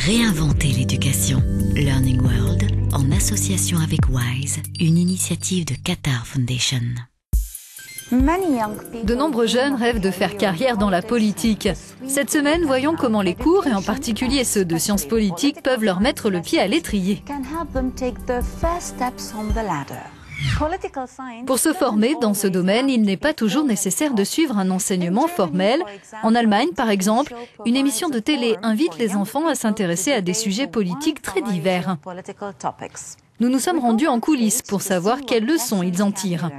Réinventer l'éducation. Learning World, en association avec WISE, une initiative de Qatar Foundation. De nombreux jeunes rêvent de faire carrière dans la politique. Cette semaine, voyons comment les cours, et en particulier ceux de sciences politiques, peuvent leur mettre le pied à l'étrier. Pour se former dans ce domaine, il n'est pas toujours nécessaire de suivre un enseignement formel. En Allemagne, par exemple, une émission de télé invite les enfants à s'intéresser à des sujets politiques très divers. Nous nous sommes rendus en coulisses pour savoir quelles leçons ils en tirent.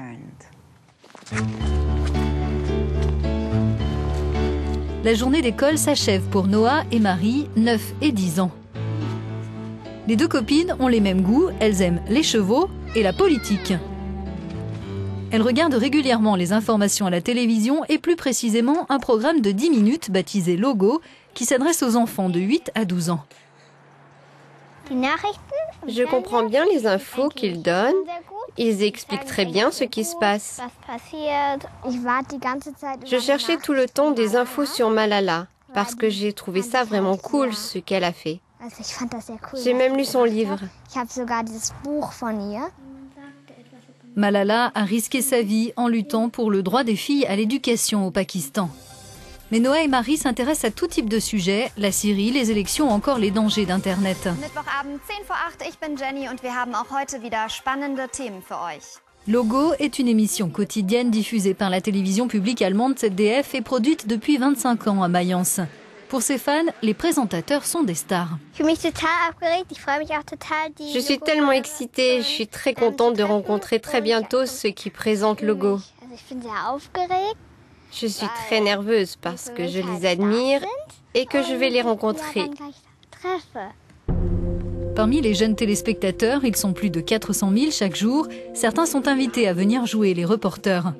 La journée d'école s'achève pour Noah et Marie, 9 et 10 ans. Les deux copines ont les mêmes goûts, elles aiment les chevaux et la politique. Elles regardent régulièrement les informations à la télévision et plus précisément un programme de 10 minutes baptisé Logo qui s'adresse aux enfants de 8 à 12 ans. Je comprends bien les infos qu'ils donnent. Ils expliquent très bien ce qui se passe. Je cherchais tout le temps des infos sur Malala parce que j'ai trouvé ça vraiment cool ce qu'elle a fait. J'ai même lu son livre. Malala a risqué sa vie en luttant pour le droit des filles à l'éducation au Pakistan. Mais Noah et Marie s'intéressent à tout type de sujets, la Syrie, les élections ou encore les dangers d'Internet. Logo est une émission quotidienne diffusée par la télévision publique allemande ZDF et produite depuis 25 ans à Mayence. Pour ses fans, les présentateurs sont des stars. Je suis tellement excitée, je suis très contente de rencontrer très bientôt ceux qui présentent Logo. Je suis très nerveuse parce que je les admire et que je vais les rencontrer. Parmi les jeunes téléspectateurs, ils sont plus de 400 000 chaque jour. Certains sont invités à venir jouer les reporters.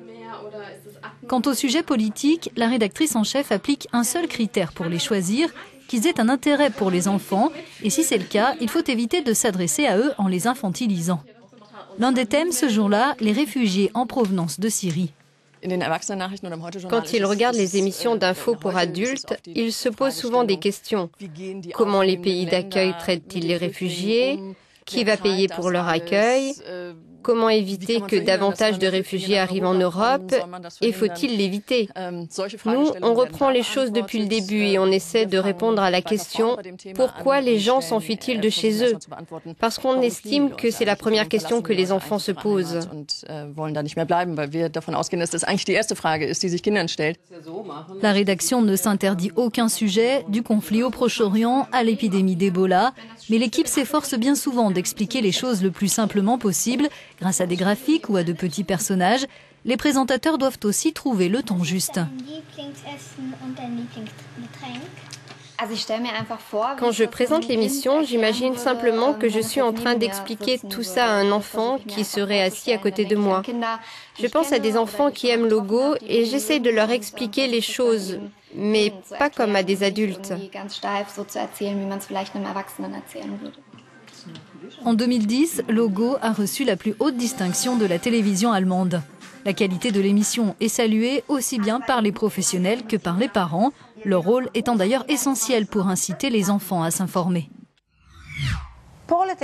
Quant au sujet politique, la rédactrice en chef applique un seul critère pour les choisir, qu'ils aient un intérêt pour les enfants. Et si c'est le cas, il faut éviter de s'adresser à eux en les infantilisant. L'un des thèmes ce jour-là, les réfugiés en provenance de Syrie. Quand ils regardent les émissions d'infos pour adultes, ils se posent souvent des questions. Comment les pays d'accueil traitent-ils les réfugiés? Qui va payer pour leur accueil? Comment éviter que davantage de réfugiés arrivent en Europe? Et faut-il l'éviter? Nous, on reprend les choses depuis le début et on essaie de répondre à la question « Pourquoi les gens s'enfuient-ils de chez eux ?» Parce qu'on estime que c'est la première question que les enfants se posent. La rédaction ne s'interdit aucun sujet, du conflit au Proche-Orient à l'épidémie d'Ebola. Mais l'équipe s'efforce bien souvent d'expliquer les choses le plus simplement possible, grâce à des graphiques ou à de petits personnages. Les présentateurs doivent aussi trouver le ton juste. Quand je présente l'émission, j'imagine simplement que je suis en train d'expliquer tout ça à un enfant qui serait assis à côté de moi. Je pense à des enfants qui aiment Logo et j'essaie de leur expliquer les choses, mais pas comme à des adultes. En 2010, Logo a reçu la plus haute distinction de la télévision allemande. La qualité de l'émission est saluée aussi bien par les professionnels que par les parents, leur rôle étant d'ailleurs essentiel pour inciter les enfants à s'informer.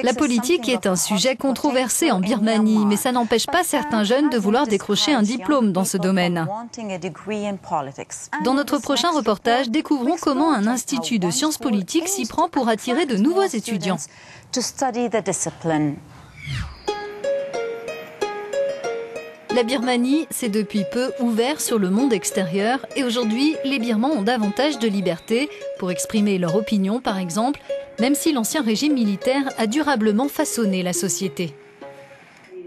La politique est un sujet controversé en Birmanie, mais ça n'empêche pas certains jeunes de vouloir décrocher un diplôme dans ce domaine. Dans notre prochain reportage, découvrons comment un institut de sciences politiques s'y prend pour attirer de nouveaux étudiants. La Birmanie s'est depuis peu ouverte sur le monde extérieur et aujourd'hui, les Birmans ont davantage de liberté pour exprimer leur opinion, par exemple, même si l'ancien régime militaire a durablement façonné la société.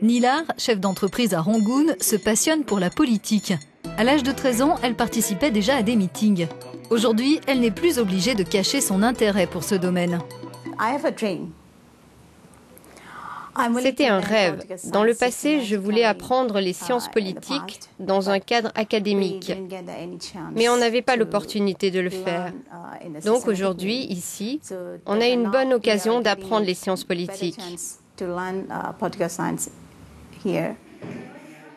Nilar, chef d'entreprise à Rangoon, se passionne pour la politique. À l'âge de 13 ans, elle participait déjà à des meetings. Aujourd'hui, elle n'est plus obligée de cacher son intérêt pour ce domaine. C'était un rêve. Dans le passé, je voulais apprendre les sciences politiques dans un cadre académique, mais on n'avait pas l'opportunité de le faire. Donc aujourd'hui, ici, on a une bonne occasion d'apprendre les sciences politiques.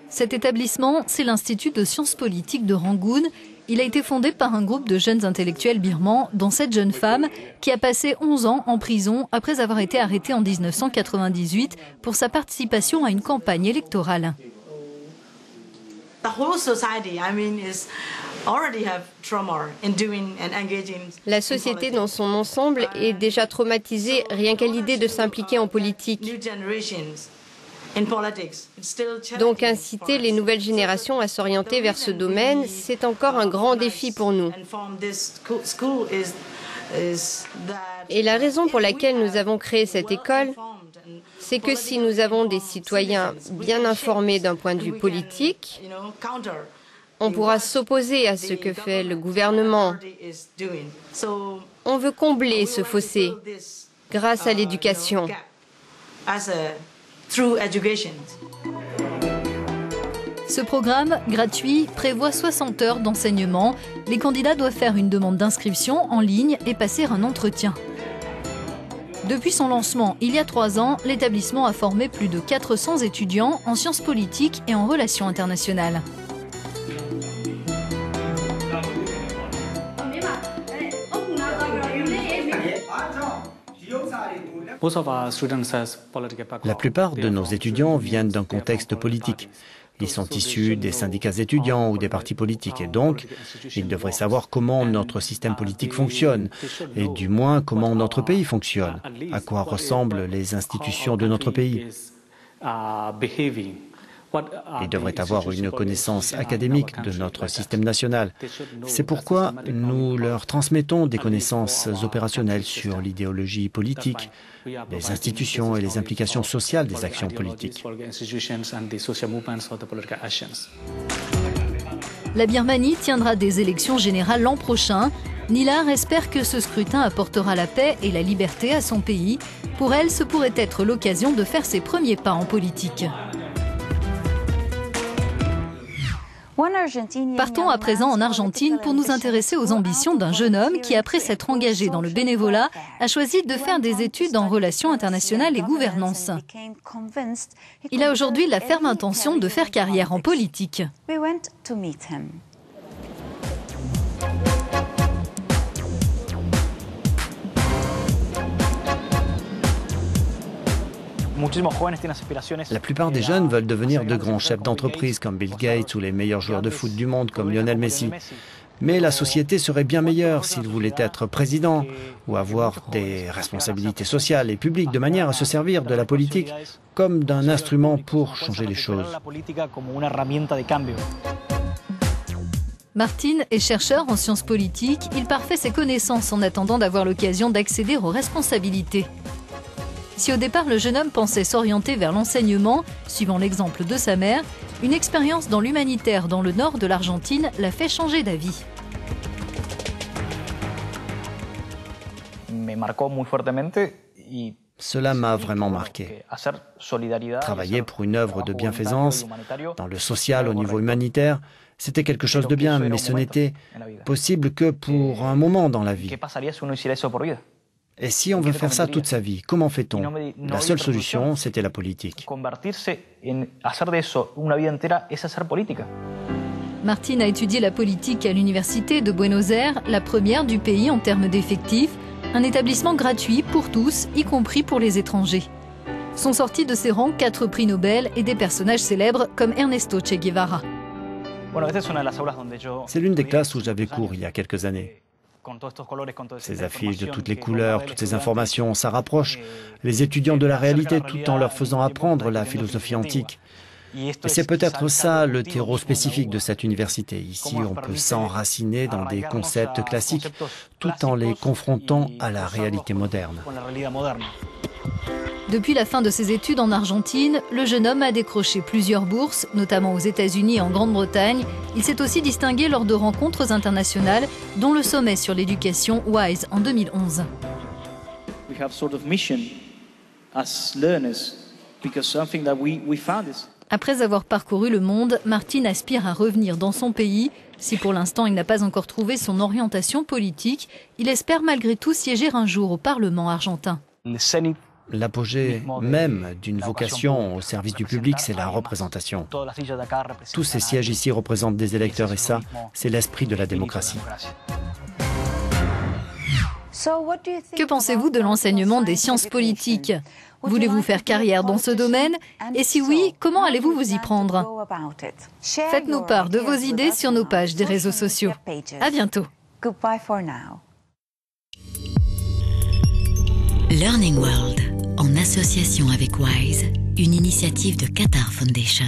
Cet établissement, c'est l'Institut de sciences politiques de Rangoon. Il a été fondé par un groupe de jeunes intellectuels birmans, dont cette jeune femme qui a passé 11 ans en prison après avoir été arrêtée en 1998 pour sa participation à une campagne électorale. La société dans son ensemble est déjà traumatisée rien qu'à l'idée de s'impliquer en politique. Donc inciter les nouvelles générations à s'orienter vers ce domaine, c'est encore un grand défi pour nous. Et la raison pour laquelle nous avons créé cette école, c'est que si nous avons des citoyens bien informés d'un point de vue politique, on pourra s'opposer à ce que fait le gouvernement. On veut combler ce fossé grâce à l'éducation. Ce programme, gratuit, prévoit 60 heures d'enseignement. Les candidats doivent faire une demande d'inscription en ligne et passer un entretien. Depuis son lancement, il y a 3 ans, l'établissement a formé plus de 400 étudiants en sciences politiques et en relations internationales. La plupart de nos étudiants viennent d'un contexte politique. Ils sont issus des syndicats étudiants ou des partis politiques et donc, ils devraient savoir comment notre système politique fonctionne et du moins comment notre pays fonctionne, à quoi ressemblent les institutions de notre pays. Ils devraient avoir une connaissance académique de notre système national. C'est pourquoi nous leur transmettons des connaissances opérationnelles sur l'idéologie politique, les institutions et les implications sociales des actions politiques. La Birmanie tiendra des élections générales l'an prochain. Nilar espère que ce scrutin apportera la paix et la liberté à son pays. Pour elle, ce pourrait être l'occasion de faire ses premiers pas en politique. Partons à présent en Argentine pour nous intéresser aux ambitions d'un jeune homme qui, après s'être engagé dans le bénévolat, a choisi de faire des études en relations internationales et gouvernance. Il a aujourd'hui la ferme intention de faire carrière en politique. La plupart des jeunes veulent devenir de grands chefs d'entreprise comme Bill Gates ou les meilleurs joueurs de foot du monde comme Lionel Messi. Mais la société serait bien meilleure s'ils voulaient être président ou avoir des responsabilités sociales et publiques de manière à se servir de la politique comme d'un instrument pour changer les choses. Martin est chercheur en sciences politiques. Il parfait ses connaissances en attendant d'avoir l'occasion d'accéder aux responsabilités. Si au départ le jeune homme pensait s'orienter vers l'enseignement, suivant l'exemple de sa mère, une expérience dans l'humanitaire dans le nord de l'Argentine l'a fait changer d'avis. Cela m'a vraiment marqué. Travailler pour une œuvre de bienfaisance, dans le social, au niveau humanitaire, c'était quelque chose de bien, mais ce n'était possible que pour un moment dans la vie. Et si on veut faire ça toute sa vie, comment fait-on? La seule solution, c'était la politique. Martin a étudié la politique à l'université de Buenos Aires, la première du pays en termes d'effectifs, un établissement gratuit pour tous, y compris pour les étrangers. Sont sortis de ses rangs 4 prix Nobel et des personnages célèbres comme Ernesto Che Guevara. C'est l'une des classes où j'avais cours il y a quelques années. Ces affiches de toutes les couleurs, toutes ces informations, ça rapproche les étudiants de la réalité tout en leur faisant apprendre la philosophie antique. Et c'est peut-être ça le terreau spécifique de cette université. Ici, on peut s'enraciner dans des concepts classiques tout en les confrontant à la réalité moderne. Depuis la fin de ses études en Argentine, le jeune homme a décroché plusieurs bourses, notamment aux États-Unis et en Grande-Bretagne. Il s'est aussi distingué lors de rencontres internationales, dont le sommet sur l'éducation WISE en 2011. Après avoir parcouru le monde, Martin aspire à revenir dans son pays. Si pour l'instant il n'a pas encore trouvé son orientation politique, il espère malgré tout siéger un jour au Parlement argentin. L'apogée même d'une vocation au service du public, c'est la représentation. Tous ces sièges ici représentent des électeurs et ça, c'est l'esprit de la démocratie. Que pensez-vous de l'enseignement des sciences politiques? Voulez-vous faire carrière dans ce domaine? Et si oui, comment allez-vous vous y prendre? Faites-nous part de vos idées sur nos pages des réseaux sociaux. À bientôt. Learning World, en association avec WISE, une initiative de Qatar Foundation.